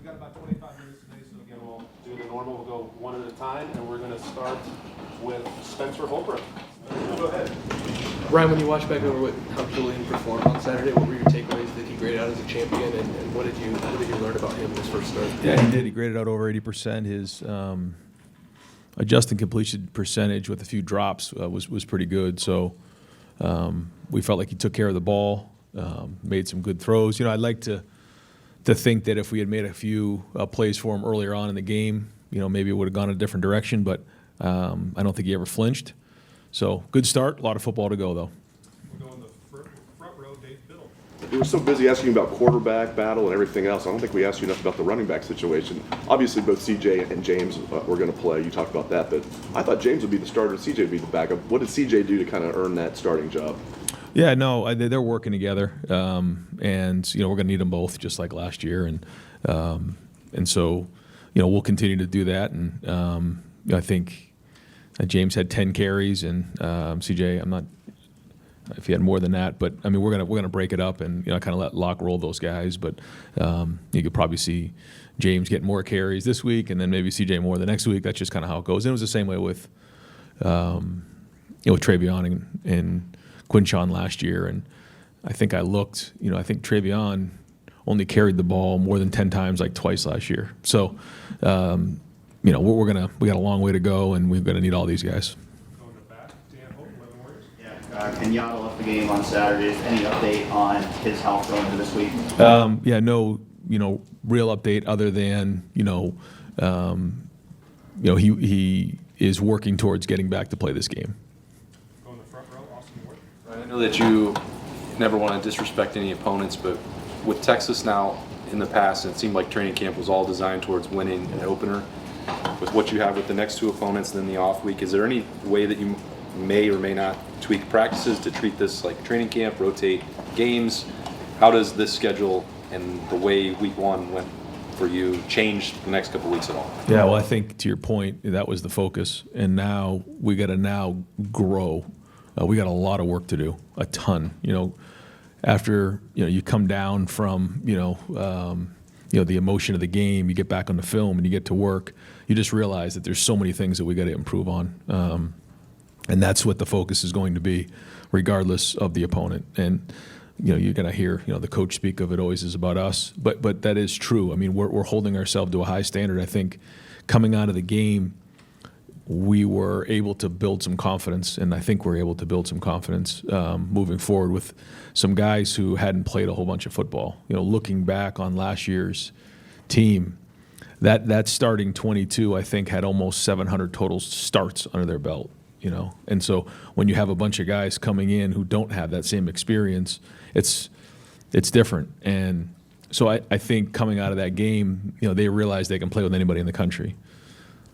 We've got about 25 minutes today, so again, we'll do the normal. We'll go one at a time, and we're going to start with Spencer Holbrook. Go ahead. Ryan, when you watch back over how Julian performed on Saturday, what were your takeaways? Did he grade out as a champion, and what did you learn about him in his first start? Yeah, he did. He graded out over 80%. His adjusted completion percentage with a few drops was pretty good. So we felt like he took care of the ball, made some good throws. You know, I'd like to think that if we had made a few plays for him earlier on in the game, you know, maybe it would have gone a different direction. But I don't think he ever flinched. So good start. A lot of football to go, though. We're going the front row, Dave Biddle. We were so busy asking about quarterback battle and everything else. I don't think we asked you enough about the running back situation. Obviously, both CJ and James were going to play. You talked about that, but I thought James would be the starter and CJ would be the backup. What did CJ do to kind of earn that starting job? Yeah, no, they're working together, and you know we're going to need them both, just like last year, and so you know we'll continue to do that, and you know, I think James had 10 carries, and CJ, I'm not if he had more than that, but I mean we're gonna break it up and you know kind of let Locke roll those guys, but you could probably see James get more carries this week, and then maybe CJ more the next week. That's just kind of how it goes. And it was the same way with you know with Travion and Quinshon last year, and I think I looked, you know, I think Travion only carried the ball more than 10 times, like twice last year. So, you know, we got a long way to go, and we're gonna need all these guys. Going to back, Dan Holt, 11 Warriors. Yeah, Kenyatta left the game on Saturday. Any update on his health going into this week? Yeah, no, you know, real update other than you know, he is working towards getting back to play this game. Going the front row, Austin Ward. Right, I know that you never want to disrespect any opponents, but with Texas now in the past, it seemed like training camp was all designed towards winning an opener. With what you have with the next two opponents, then the off week, is there any way that you may or may not tweak practices to treat this like training camp, rotate games? How does this schedule and the way week one went for you change the next couple weeks at all? Yeah, well, I think to your point, that was the focus, and now we got to grow. We got a lot of work to do, a ton. You know, after you come down from the emotion of the game, you get back on the film and you get to work. You just realize that there's so many things that we got to improve on, and that's what the focus is going to be, regardless of the opponent. And you're going to hear the coach speak of it always is about us, but that is true. I mean, we're holding ourselves to a high standard. I think coming out of the game, we were able to build some confidence, and I think we're able to build some confidence moving forward with some guys who hadn't played a whole bunch of football. Looking back on last year's team, that starting 22, I think, had almost 700 total starts under their belt. And so when you have a bunch of guys coming in who don't have that same experience, it's different. And so I think coming out of that game, they realize they can play with anybody in the country.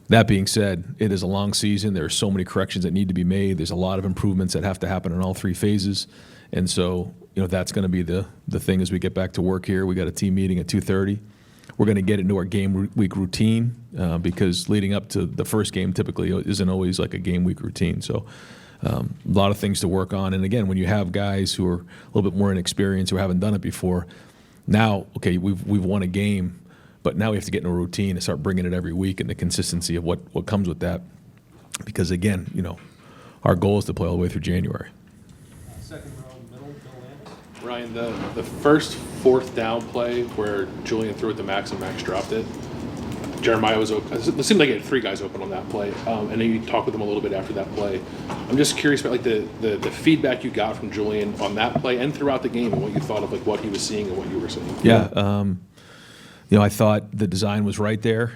That being said, it is a long season. There are so many corrections that need to be made. There's a lot of improvements that have to happen in all three phases. And so, that's going to be the thing as we get back to work here. We got a team meeting at 2:30. We're going to get into our game week routine because leading up to the first game typically isn't always like a game week routine. So a lot of things to work on. And again, when you have guys who are a little bit more inexperienced, who haven't done it before, now, okay, we've won a game, but now we have to get in a routine and start bringing it every week and the consistency of what comes with that. Because again, our goal is to play all the way through January. Second row, middle, Bill Landis. Ryan, the first fourth down play where Julian threw it to Max and Max dropped it, Jeremiah was open. It seemed like he had three guys open on that play. And then you talked with him a little bit after that play. I'm just curious about like the feedback you got from Julian on that play and throughout the game and what you thought of like what he was seeing and what you were seeing. Yeah. I thought the design was right there.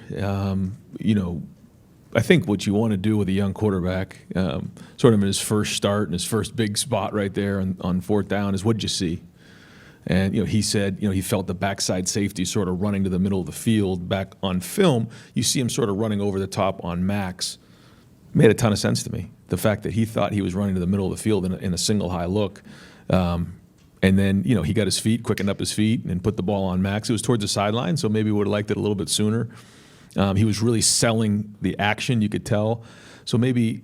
I think what you want to do with a young quarterback, sort of in his first start and his first big spot right there on fourth down, is what did you see? And he said he felt the backside safety sort of running to the middle of the field. Back on film, you see him sort of running over the top on Max. Made a ton of sense to me. The fact that he thought he was running to the middle of the field in a single high look. And then, he got his feet, quickened up his feet, and put the ball on Max. It was towards the sideline, so maybe we would have liked it a little bit sooner. He was really selling the action, you could tell. So maybe,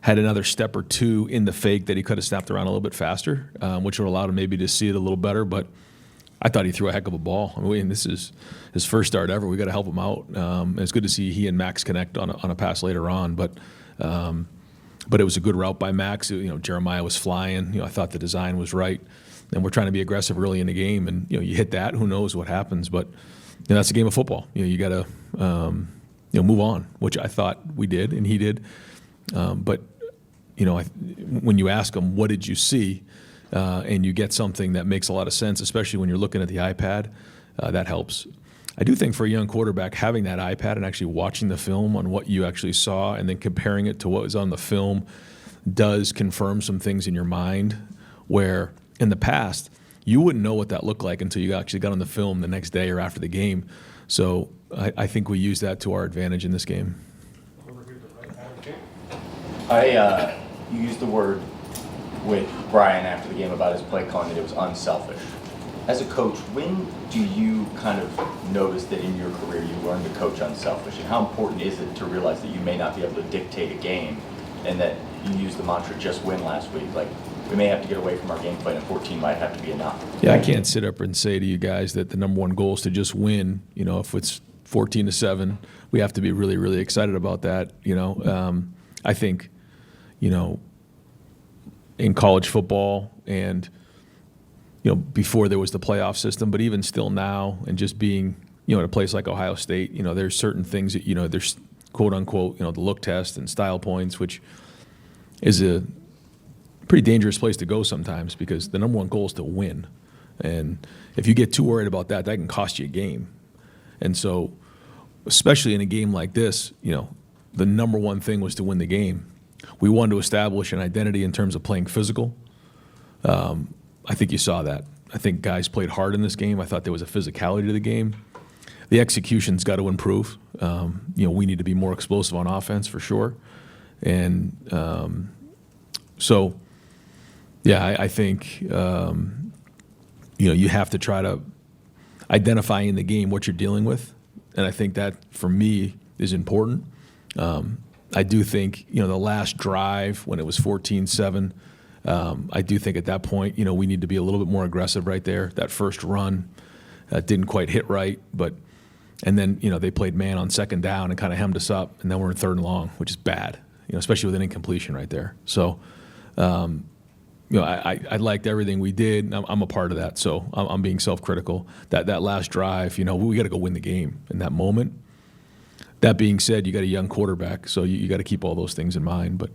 had another step or two in the fake that he could have snapped around a little bit faster, which would allow him maybe to see it a little better. But I thought he threw a heck of a ball. I mean, this is his first start ever. We got to help him out. And it's good to see he and Max connect on a pass later on. But it was a good route by Max. Jeremiah was flying. I thought the design was right. And we're trying to be aggressive early in the game. And you hit that, who knows what happens? But that's a game of football. You got to move on, which I thought we did, and he did. But when you ask him, what did you see? And you get something that makes a lot of sense, especially when you're looking at the iPad, that helps. I do think for a young quarterback, having that iPad and actually watching the film on what you actually saw and then comparing it to what was on the film does confirm some things in your mind where in the past, you wouldn't know what that looked like until you actually got on the film the next day or after the game. So I think we use that to our advantage in this game. You used the word with Brian after the game about his play calling that it was unselfish. As a coach, when do you kind of notice that in your career you learn to coach unselfish? And how important is it to realize that you may not be able to dictate a game and that you used the mantra just win last week? Like, we may have to get away from our game plan and 14 might have to be enough. Yeah, I can't sit up and say to you guys that the number one goal is to just win. If it's 14-7, we have to be really, really excited about that. I think, in college football and, before there was the playoff system, but even still now and just being, in a place like Ohio State, there's certain things that, there's quote unquote, the look test and style points, which is a pretty dangerous place to go sometimes because the number one goal is to win. And if you get too worried about that, that can cost you a game. And so, especially in a game like this, the number one thing was to win the game. We wanted to establish an identity in terms of playing physical. I think you saw that. I think guys played hard in this game. I thought there was a physicality to the game. The execution's got to improve. We need to be more explosive on offense for sure. And I think you have to try to identify in the game what you're dealing with. And I think that, for me, is important. I do think, the last drive when it was 14-7, I do think at that point, we need to be a little bit more aggressive right there. That first run didn't quite hit right, and then, they played man on second down and kind of hemmed us up, and then we're in third and long, which is bad, especially with an incompletion right there. So, I liked everything we did. I'm a part of that, so I'm being self-critical. That last drive, we got to go win the game in that moment. That being said, you got a young quarterback, so you got to keep all those things in mind. But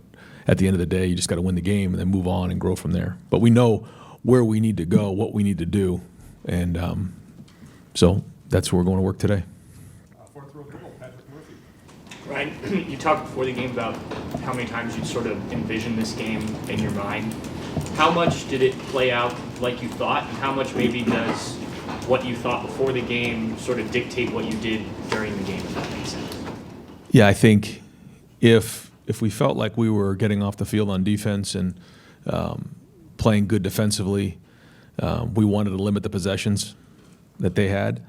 at the end of the day, you just got to win the game and then move on and grow from there. But we know where we need to go, what we need to do, and so that's where we're going to work today. Fourth row goal, Patrick Murphy. Ryan, you talked before the game about how many times you sort of envisioned this game in your mind. How much did it play out like you thought, and how much maybe does what you thought before the game sort of dictate what you did during the game, if that makes sense? Yeah, I think if we felt like we were getting off the field on defense and playing good defensively, we wanted to limit the possessions that they had,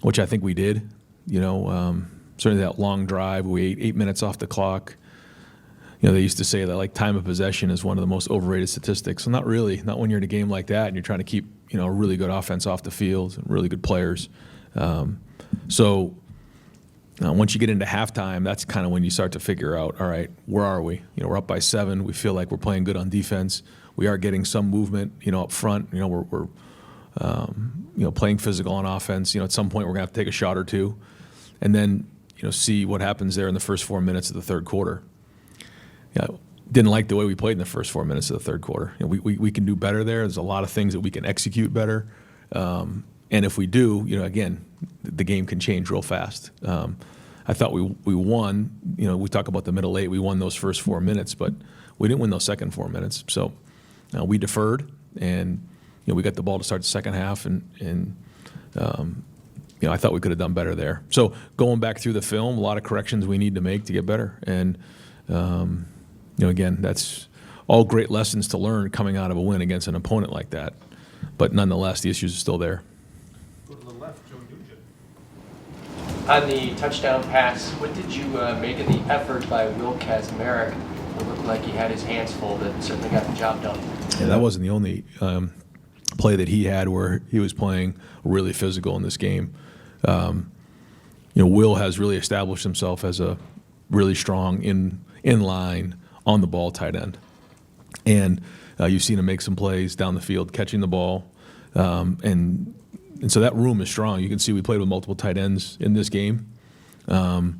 which I think we did. Certainly that long drive, we ate 8 minutes off the clock. They used to say that like time of possession is one of the most overrated statistics. So not really, not when you're in a game like that and you're trying to keep a really good offense off the field and really good players. Once you get into halftime, that's kind of when you start to figure out, all right, where are we? We're up by 7. We feel like we're playing good on defense. We are getting some movement, up front. We're playing physical on offense. At some point we're gonna have to take a shot or two, and then see what happens there in the first 4 minutes of the third quarter. Didn't like the way we played in the first 4 minutes of the third quarter. We can do better there. There's a lot of things that we can execute better. And if we do, again, the game can change real fast. I thought we won. We talk about the middle 8. We won those first 4 minutes, but we didn't win those second 4 minutes. So we deferred, and we got the ball to start the second half, and I thought we could have done better there. So going back through the film, a lot of corrections we need to make to get better. And again, that's all great lessons to learn coming out of a win against an opponent like that. But nonetheless, the issues are still there. Go to the left, Joe Nugent. On the touchdown pass, what did you make of the effort by Will Kazmarek? It looked like he had his hands full, but certainly got the job done. Yeah, that wasn't the only play that he had where he was playing really physical in this game. Will has really established himself as a really strong in line on the ball tight end, and you've seen him make some plays down the field catching the ball, and so that room is strong. You can see we played with multiple tight ends in this game, and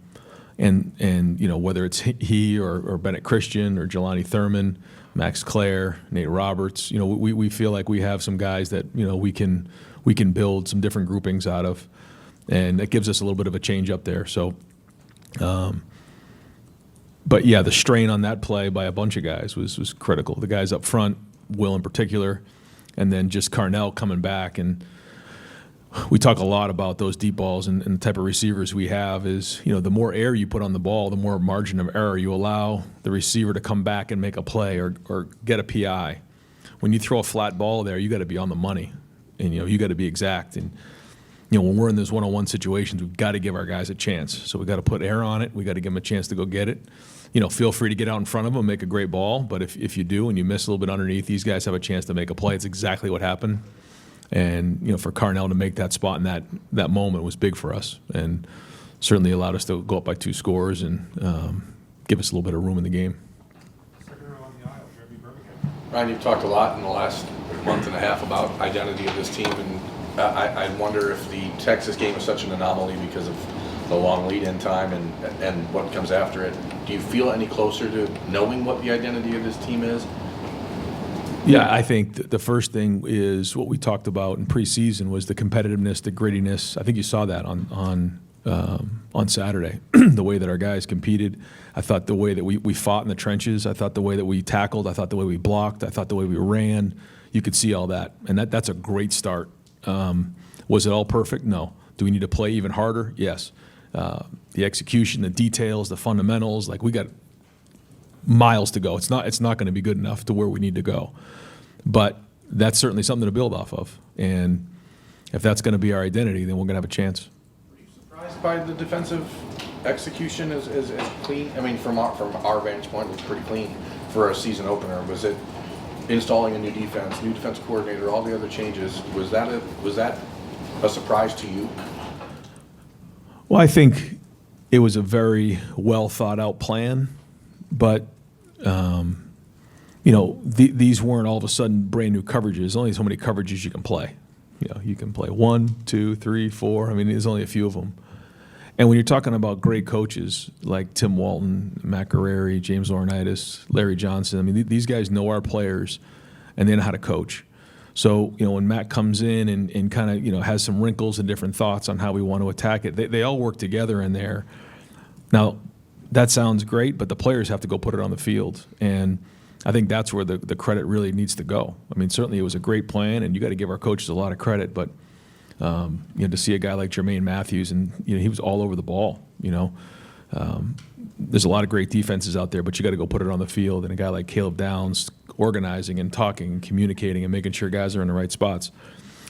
whether it's he or Bennett Christian or Jelani Thurman, Max Clare, Nate Roberts, we feel like we have some guys that we can build some different groupings out of, and that gives us a little bit of a change up there. So, but yeah, the strain on that play by a bunch of guys was critical. The guys up front, Will in particular, and then just Carnell coming back. And we talk a lot about those deep balls and the type of receivers we have is, the more air you put on the ball, the more margin of error you allow the receiver to come back and make a play or get a PI. When you throw a flat ball there, you got to be on the money, and you got to be exact. And when we're in those one-on-one situations, we've got to give our guys a chance. So we got to put air on it. We got to give them a chance to go get it. Feel free to get out in front of them, make a great ball. But if you do and you miss a little bit underneath, these guys have a chance to make a play. It's exactly what happened. And for Carnell to make that spot in that moment was big for us, and certainly allowed us to go up by 2 scores and give us a little bit of room in the game. Ryan, you've talked a lot in the last month and a half about identity of this team, and I wonder if the Texas game is such an anomaly because of the long lead-in time and what comes after it. Do you feel any closer to knowing what the identity of this team is? Yeah, I think the first thing is what we talked about in preseason was the competitiveness, the grittiness. I think you saw that on Saturday, the way that our guys competed. I thought the way that we fought in the trenches. I thought the way that we tackled. I thought the way we blocked. I thought the way we ran. You could see all that, and that's a great start. Was it all perfect? No. Do we need to play even harder? Yes. The execution, the details, the fundamentals, we got miles to go. It's not going to be good enough to where we need to go. But that's certainly something to build off of. And if that's going to be our identity, then we're going to have a chance. Were you surprised by the defensive execution as clean? I mean, from our vantage point, it was pretty clean for a season opener. Was it installing a new defense coordinator, all the other changes? Was that a surprise to you? Well, I think it was a very well thought out plan, but these weren't all of a sudden brand new coverages. There's only so many coverages you can play. You can play 1, 2, 3, 4. I mean, there's only a few of them. And when you're talking about great coaches like Tim Walton, Matt Guerrieri, James Laurinaitis, Larry Johnson, I mean, these guys know our players and they know how to coach. So, when Matt comes in and kind of, has some wrinkles and different thoughts on how we want to attack it, they all work together in there. Now, that sounds great, but the players have to go put it on the field. And I think that's where the credit really needs to go. I mean, certainly it was a great plan, and you got to give our coaches a lot of credit, but to see a guy like Jermaine Matthews, and he was all over the ball. There's a lot of great defenses out there, but you got to go put it on the field. And a guy like Caleb Downs organizing and talking and communicating and making sure guys are in the right spots.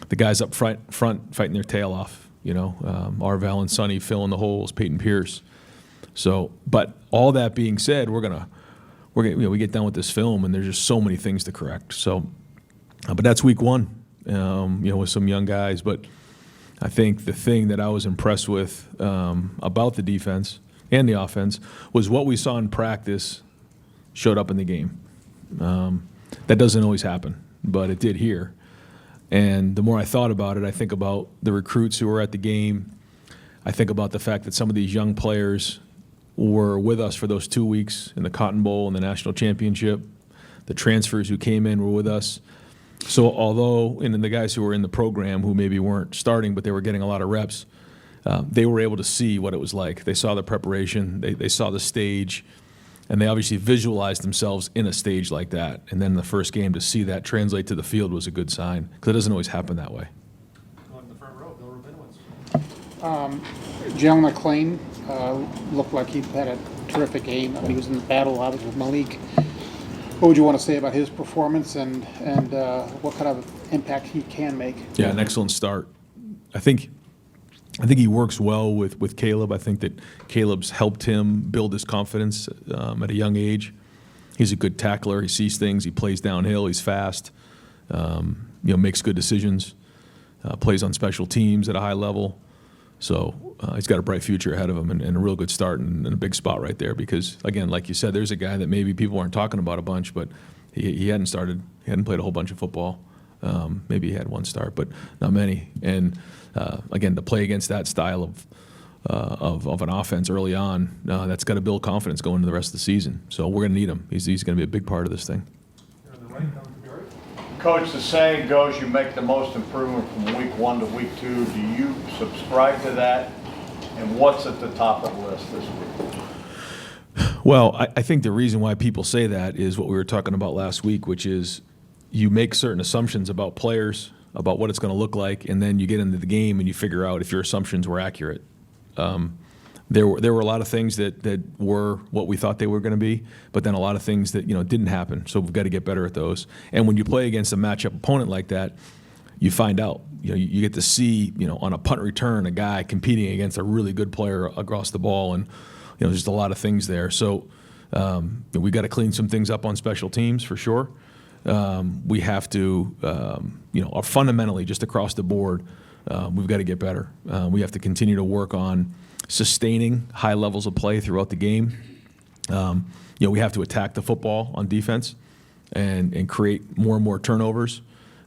The guys up front fighting their tail off. Arval and Sonny filling the holes, Peyton Pierce. So, but all that being said, we get done with this film, and there's just so many things to correct. So, but that's week 1. With some young guys. But I think the thing that I was impressed with about the defense and the offense was what we saw in practice showed up in the game. That doesn't always happen, but it did here. And the more I thought about it, I think about the recruits who were at the game. I think about the fact that some of these young players were with us for those 2 weeks in the Cotton Bowl and the National Championship. The transfers who came in were with us. So although, and the guys who were in the program who maybe weren't starting, but they were getting a lot of reps, they were able to see what it was like. They saw the preparation, they saw the stage, and they obviously visualized themselves in a stage like that. And then the first game, to see that translate to the field was a good sign, because it doesn't always happen that way. On the front row, Bill Rabinowitz. Jalen McClain looked like he had a terrific game. He was in the battle, obviously, with Malik. What would you want to say about his performance and what kind of impact he can make? Yeah, an excellent start. I think he works well with Caleb. I think that Caleb's helped him build his confidence at a young age. He's a good tackler. He sees things. He plays downhill. He's fast. makes good decisions, plays on special teams at a high level. So he's got a bright future ahead of him and a real good start and a big spot right there because, again, like you said, there's a guy that maybe people aren't talking about a bunch, but he hadn't played a whole bunch of football. Maybe he had one start, but not many. And again, to play against that style of an offense early on, that's got to build confidence going into the rest of the season. So we're going to need him. He's going to be a big part of this thing. Here on the right, coming from your right. Coach, the saying goes you make the most improvement from week 1 to week 2. Do you subscribe to that? And what's at the top of the list this week? Well, I think the reason why people say that is what we were talking about last week, which is you make certain assumptions about players, about what it's going to look like, and then you get into the game and you figure out if your assumptions were accurate. There were a lot of things that were what we thought they were going to be, but then a lot of things that didn't happen. So we've got to get better at those. And when you play against a matchup opponent like that, you find out. You get to see on a punt return a guy competing against a really good player across the ball, and there's just a lot of things there. So we got to clean some things up on special teams for sure. We have to, fundamentally just across the board, we've got to get better. We have to continue to work on sustaining high levels of play throughout the game. We have to attack the football on defense and create more and more turnovers.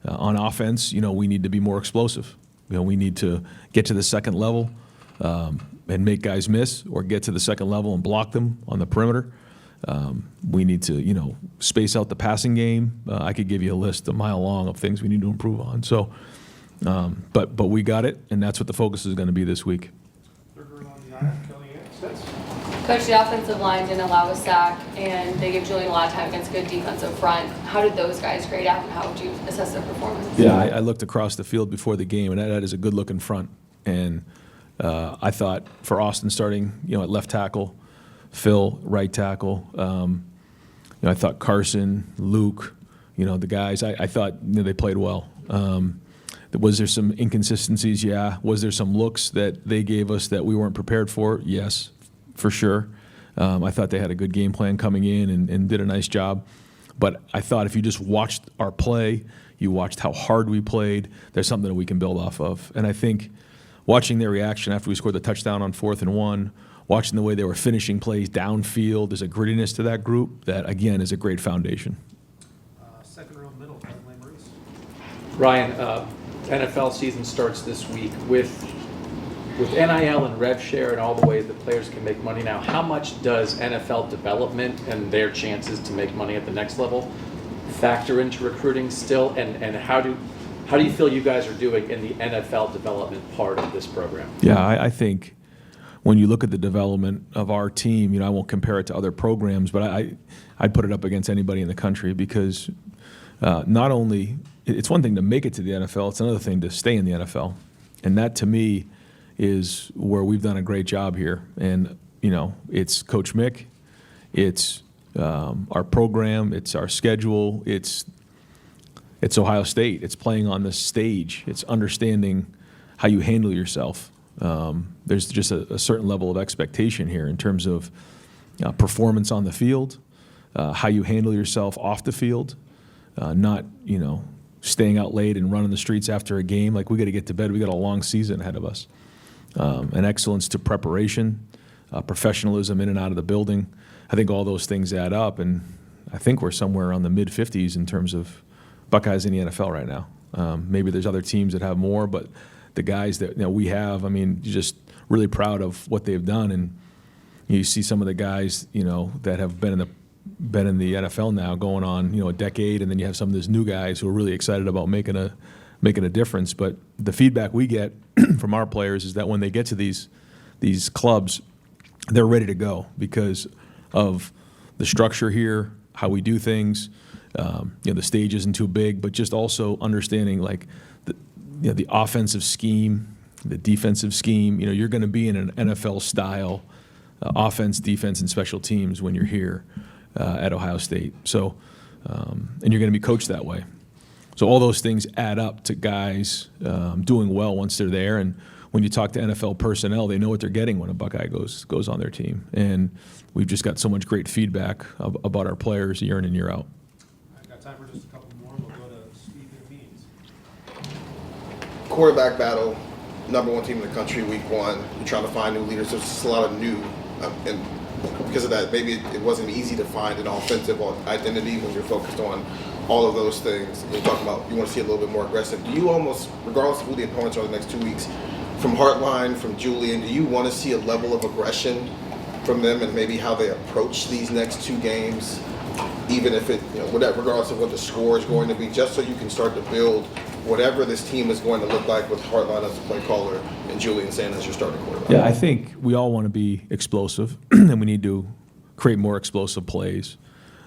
On offense, we need to be more explosive. We need to get to the second level and make guys miss, or get to the second level and block them on the perimeter. We need to, space out the passing game. I could give you a list a mile long of things we need to improve on. So, but we got it, and that's what the focus is going to be this week. Coach, the offensive line didn't allow a sack, and they gave Julian a lot of time against good defensive front. How did those guys grade out, and how would you assess their performance? Yeah, I looked across the field before the game, and that is a good-looking front. And I thought for Austin starting, at left tackle, Phil right tackle. I thought Carson, Luke, the guys. I thought they played well. Was there some inconsistencies? Yeah. Was there some looks that they gave us that we weren't prepared for? Yes, for sure. I thought they had a good game plan coming in and did a nice job. But I thought if you just watched our play, you watched how hard we played, there's something that we can build off of. And I think watching their reaction after we scored the touchdown on 4th and 1, watching the way they were finishing plays downfield, there's a grittiness to that group that, again, is a great foundation. Second row middle, Maurice. Ryan, NFL season starts this week with NIL and rev share and all the ways that players can make money now. How much does NFL development and their chances to make money at the next level factor into recruiting still? And how do you feel you guys are doing in the NFL development part of this program? Yeah, I think when you look at the development of our team, I won't compare it to other programs, but I'd put it up against anybody in the country because not only it's one thing to make it to the NFL, it's another thing to stay in the NFL. And that, to me, is where we've done a great job here. And, it's Coach Mick, it's our program, it's our schedule, it's Ohio State. It's playing on the stage. It's understanding how you handle yourself. There's just a certain level of expectation here in terms of performance on the field, how you handle yourself off the field, not, staying out late and running the streets after a game. Like, we got to get to bed. We got a long season ahead of us. And excellence to preparation, professionalism in and out of the building. I think all those things add up, and I think we're somewhere around the mid-50s in terms of Buckeyes in the NFL right now. Maybe there's other teams that have more, but the guys that we have, just really proud of what they've done. And you see some of the guys, that have been in the NFL now going on, a decade, and then you have some of these new guys who are really excited about making a difference. But the feedback we get from our players is that when they get to these clubs, they're ready to go because of the structure here, how we do things. The stage isn't too big, but just also understanding the offensive scheme, the defensive scheme. You're going to be in an NFL style offense, defense, and special teams when you're here at Ohio State. So, and you're going to be coached that way. So all those things add up to guys doing well once they're there. And when you talk to NFL personnel, they know what they're getting when a Buckeye goes on their team. And we've just got so much great feedback about our players year in and year out. I've got time for just a couple more. We'll go to Stephen Means. quarterback battle, number one team in the country, week one. You're trying to find new leaders. There's just a lot of new, and because of that, maybe it wasn't easy to find an offensive identity when you're focused on all of those things. You're talking about you want to see a little bit more aggressive. Do you almost, regardless of who the opponents are the next 2 weeks, from Hartline, from Julian, do you want to see a level of aggression from them and maybe how they approach these next 2 games, even if it, whatever, regardless of what the score is going to be, just so you can start to build whatever this team is going to look like with Hartline as a play caller and Julian Sanders as your starting quarterback? Yeah, I think we all want to be explosive, and we need to create more explosive plays.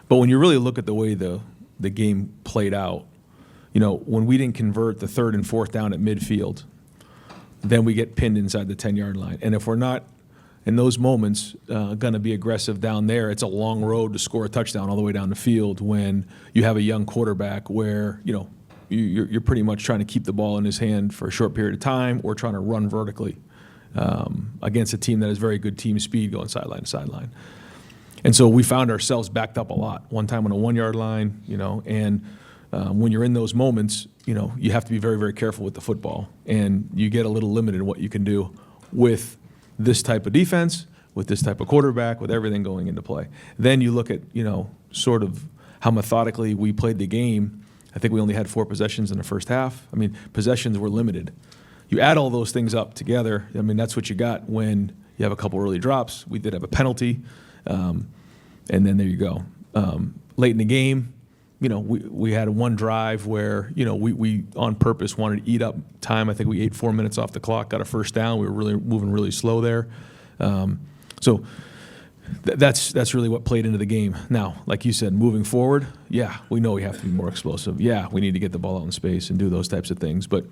But when you really look at the way the game played out, when we didn't convert the 3rd and 4th down at midfield, then we get pinned inside the 10-yard line. And if we're not, in those moments, going to be aggressive down there, it's a long road to score a touchdown all the way down the field when you have a young quarterback where, you're pretty much trying to keep the ball in his hand for a short period of time or trying to run vertically against a team that has very good team speed going sideline to sideline. And so we found ourselves backed up a lot. One time on a 1-yard line, and when you're in those moments, you have to be very, very careful with the football. And you get a little limited in what you can do with this type of defense, with this type of quarterback, with everything going into play. Then you look at, sort of how methodically we played the game. I think we only had 4 possessions in the first half. I mean, possessions were limited. You add all those things up together, I mean, that's what you got when you have a couple early drops. We did have a penalty, and then there you go. Late in the game, we had one drive where, we on purpose wanted to eat up time. I think we ate 4 minutes off the clock, got a first down. We were really moving really slow there. So that's really what played into the game. Now, like you said, moving forward, yeah, we know we have to be more explosive. Yeah, we need to get the ball out in space and do those types of things. But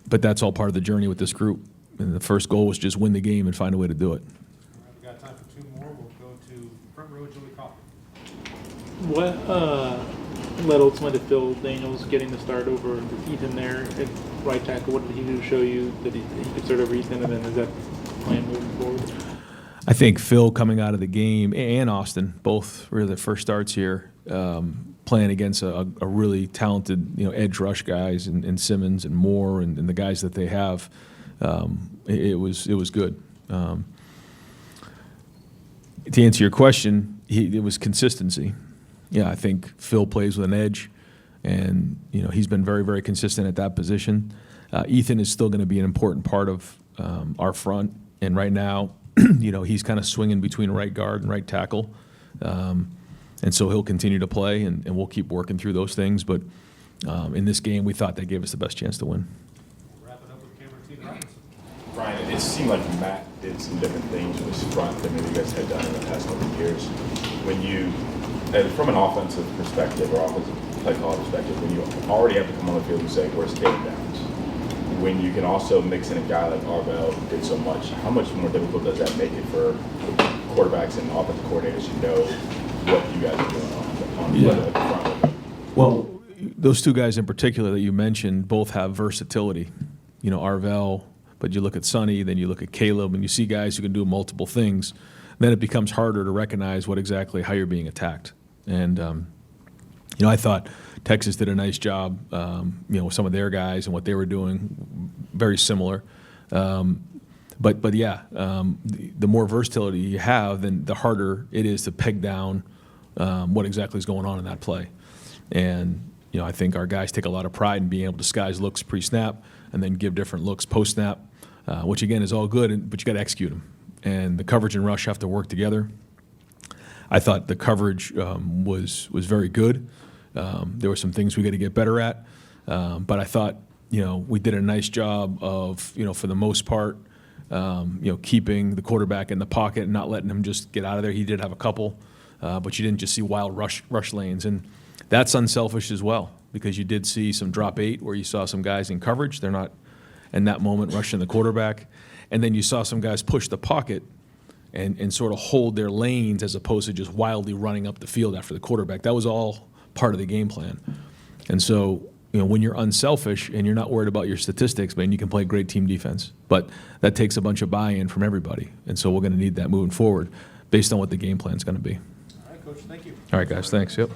that's all part of the journey with this group. And the first goal was just win the game and find a way to do it. All right, we got time for 2 more. We'll go to front row, Joey Coffey. What led ultimately to Phil Daniels getting the start over Ethan there at right tackle? What did he do to show you that he could start over Ethan, and then is that plan moving forward? I think Phil coming out of the game, and Austin, both really the first starts here, playing against a really talented edge rush guys and Simmons and Moore and the guys that they have, it was good. To answer your question, it was consistency. Yeah, I think Phil plays with an edge, and he's been very, very consistent at that position. Ethan is still going to be an important part of our front, and right now, he's kind of swinging between right guard and right tackle, and so he'll continue to play, and we'll keep working through those things. But in this game, we thought that gave us the best chance to win. Wrap it up with Cameron T. Robinson. Brian, it seemed like Matt did some different things with his front than maybe you guys had done in the past couple of years. When you, from an offensive perspective or offensive play call perspective, when you already have to come on the field and say, where's takedowns? When you can also mix in a guy like Arvell who did so much, how much more difficult does that make it for quarterbacks and offensive coordinators to know what you guys are doing on the front? Well, those 2 guys in particular that you mentioned both have versatility. Arvell, but you look at Sonny, then you look at Caleb, and you see guys who can do multiple things. Then it becomes harder to recognize how you're being attacked. And I thought Texas did a nice job, with some of their guys and what they were doing, very similar. But yeah, the more versatility you have, then the harder it is to peg down what exactly is going on in that play. And I think our guys take a lot of pride in being able to disguise looks pre-snap and then give different looks post-snap, which again is all good, but you got to execute them. And the coverage and rush have to work together. I thought the coverage was very good. There were some things we got to get better at, but I thought we did a nice job of for the most part keeping the quarterback in the pocket and not letting him just get out of there. He did have a couple, but you didn't just see wild rush lanes, and that's unselfish as well because you did see some drop 8 where you saw some guys in coverage. They're not in that moment rushing the quarterback, and then you saw some guys push the pocket and sort of hold their lanes as opposed to just wildly running up the field after the quarterback. That was all part of the game plan. And so, when you're unselfish and you're not worried about your statistics, man, you can play great team defense. But that takes a bunch of buy-in from everybody. And so we're going to need that moving forward based on what the game plan is going to be. All right, Coach, thank you. All right, guys, thanks. Yep.